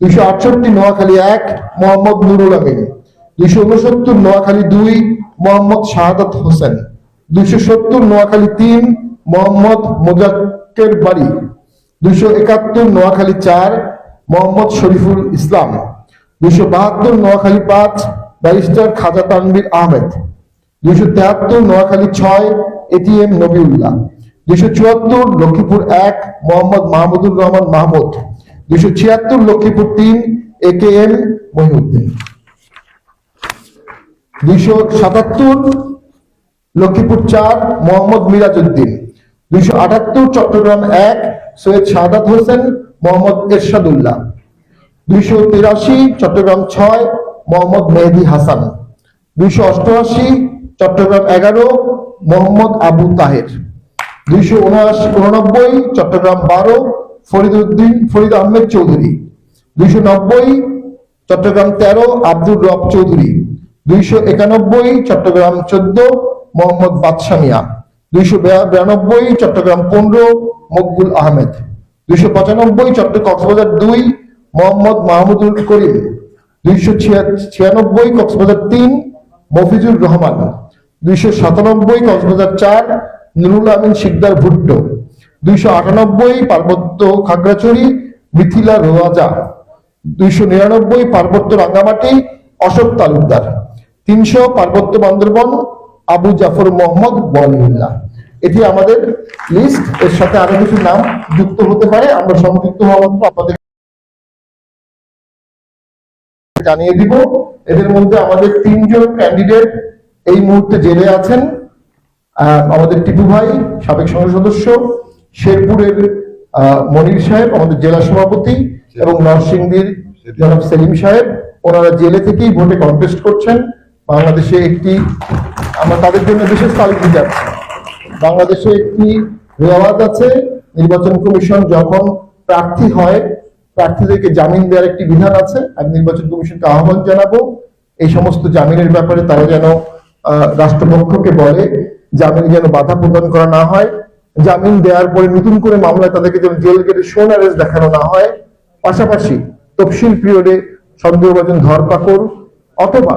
268 নোয়াখালী 1 মোহাম্মদ নুরুল আমিন। 269 নোয়াখালী 2 মোহাম্মদ শাহাদাত হোসেন। 270 নোয়াখালী 3 মোহাম্মদ মোজাক্কের বাড়ি। 271 নোয়াখালী 4 মোহাম্মদ শরীফুল ইসলাম। 272 নোয়াখালী 5 ব্যারিস্টার খাজা Tanvir Ahmed. 273 Noakhali 6 ATM Nabiullah. 274 Lakshmipur 1 Mohammad Mahmudur Rahman Mahmud. 276 Lakshmipur 3 AKM Mohiuddin. 277 Lakshmipur 4 Mohammad Mirajuddin. 278 Chittagong 1 Syed Shahadat Hossain Mohammad Ershadullah. 283 Chittagong 6 Mohammad Mehedi Hasan. 288 Chittagong 11 Mohammad Abu Taher. 289 Chittagong 12 Farid Ahmed Chowdhury. 290 Chittagong 13 Abdur রব চৌধুরী। 291 চট্টগ্রাম 14 মোহাম্মদ বাদশা মিয়া। 292 চট্টগ্রাম 15 মকবুল আহমেদ। 295 কক্সবাজার 2 মোহাম্মদ মাহমুদুল করিম। 296 কক্সবাজার 3 মফিজুর রহমান। 297 কক্সবাজার 4 নুরুল আমিন শিকদার ভুট্টো। 298 পার্বত্য খাগড়াছড়ি মিথিলা রোয়াজা। 299 পার্বত্য রাঙ্গামাটি অশোক তালুকদার। 300 পার্বত্য বান্দরবন আবু জাফর মোহাম্মদ বলিউল্লাহ। এটি আমাদের লিস্ট। এর সাথে আরো কিছু নাম যুক্ত হতে পারে, আমরা সংযুক্ত হওয়া মাত্র আপনাদের জানিয়ে দিব। এদের মধ্যে আমাদের 3 জন ক্যান্ডিডেট এই মুহূর্তে জেলে আছেন। আমাদের টিপু ভাই সাবেক সংসদ সদস্য, শেরপুরের মনির সাহেব আমাদের জেলা সভাপতি, এবং নরসিংদীর জনাব সেলিম সাহেব, ওনারা জেলে থেকেই ভোটে কন্টেস্ট করছেন। বাংলাদেশে একটি, আমরা তাদের জন্য বিশেষ তালিকা যাচ্ছি। বাংলাদেশে একটি রেওয়াজ আছে, নির্বাচন কমিশন যখন প্রার্থী হয় প্রার্থীদেরকে জামিন দেওয়ার একটি বিধান আছে। আমি নির্বাচন কমিশনকে আহ্বান জানাবো এই সমস্ত জামিনের ব্যাপারে তারা যেন রাষ্ট্রপক্ষকে বলে জামিন যেন বাধা প্রদান করা না হয়। জামিন দেওয়ার পরে নতুন করে মামলায় তাদেরকে যেন জেল গেটে শোন অ্যারেস্ট দেখানো না হয়। পাশাপাশি তফসিল পিরিয়ডে সন্দেহভাজন ধরপাকড় অথবা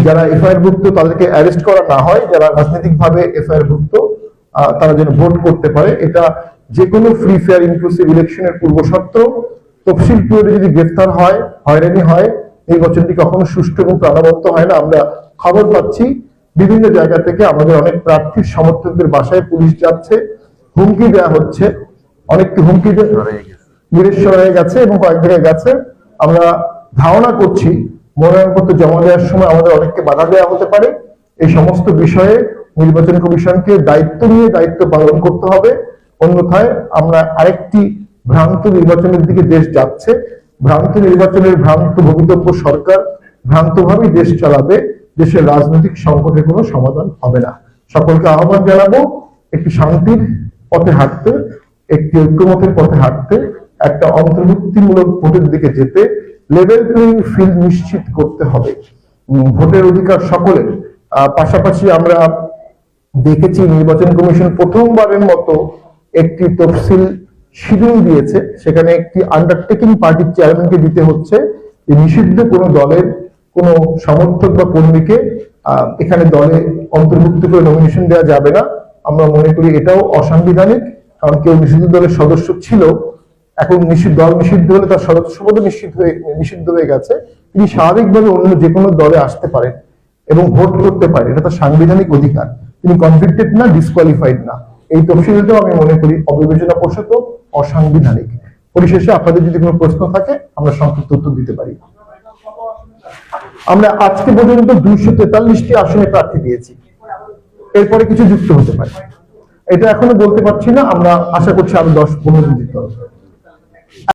যারা এফআইআর ভুক্ত তাদেরকে অ্যারেস্ট করা না হয়। যারা রাজনৈতিকভাবে এফআইআর ভুক্ত তারা যেন ভোট করতে পারে। এটা যে কোনো ফ্রি ফেয়ার ইনক্লুসিভ ইলেকশনের পূর্ব শর্ত। তফসিল পিরিয়ডে যদি গ্রেফতার হয়, হয়রানি হয়, নির্বাচনটি কখনো সুষ্ঠু এবং প্রাণবন্ত হয় না। আমরা খবর পাচ্ছি বিভিন্ন জায়গা থেকে আমাদের অনেক প্রার্থীর সমর্থকদের বাসায় পুলিশ যাচ্ছে, হুমকি দেওয়া হচ্ছে। অনেককে হুমকি বীরেশ্বর হয়ে গেছে এবং কয়েক জায়গায় গেছে। আমরা ধারণা করছি মনোনয়নপত্র জমা দেওয়ার সময় আমাদের অনেককে বাধা দেওয়া হতে পারে। এই সমস্ত বিষয়ে নির্বাচন কমিশনকে দায়িত্ব নিয়ে দায়িত্ব পালন করতে হবে। অন্যথায় আমরা আরেকটি ভ্রান্ত নির্বাচনের দিকে দেশ যাচ্ছে। ভ্রান্ত নির্বাচনের ভ্রান্ত ভবিতব্য সরকার ভ্রান্তভাবেই দেশ চালাবে। দেশের রাজনৈতিক সংকটের কোনো সমাধান হবে না। সকলকে আহ্বান জানাবো একটি শান্তির পথে হাঁটতে, একটি ঐক্যমতের পথে হাঁটতে, একটা অন্তর্ভুক্তিমূলক ভোটের দিকে যেতে। লেভেল প্লেইং ফিল্ড নিশ্চিত করতে হবে। ভোটের অধিকার সকলের। পাশাপাশি আমরা দেখেছি নির্বাচন কমিশন প্রথমবারের মতো একটি তফসিল শিডিউল দিয়েছে। সেখানে একটি আন্ডারটেকিং পার্টির চেয়ারম্যানকে দিতে হচ্ছে যে নিষিদ্ধ কোনো দলের কোনো সমর্থক বা কর্মীকে এখানে দলে অন্তর্ভুক্ত করে নমিনেশন দেওয়া যাবে না। আমরা মনে করি এটাও অসাংবিধানিক। কারণ কেউ নিষিদ্ধ দলের সদস্য ছিল, এখন দল নিষিদ্ধ হলে তার সদস্যপদ নিষিদ্ধ হয়ে গেছে, তিনি স্বাভাবিকভাবে অন্য যে কোনো দলে আসতে পারেন এবং ভোট করতে পারেন। এটা তার সাংবিধানিক অধিকার। তিনি কনভিক্টেড না, ডিসকোয়ালিফাইড না। এই তফসিলটাও আমি মনে করি অবিবেচনা প্রসূত, অসাংবিধানিক। পরিশেষে আপনাদের যদি কোনো প্রশ্ন থাকে আমরা সংক্ষিপ্ত উত্তর দিতে পারি। আমরা আজকে পর্যন্ত 243টি আসনে প্রার্থী দিয়েছি। এরপরে কিছু যুক্ত হতে পারে, এটা এখনো বলতে পারছি না। আমরা আশা করছি আরো 10-15 দিন দিতে হবে।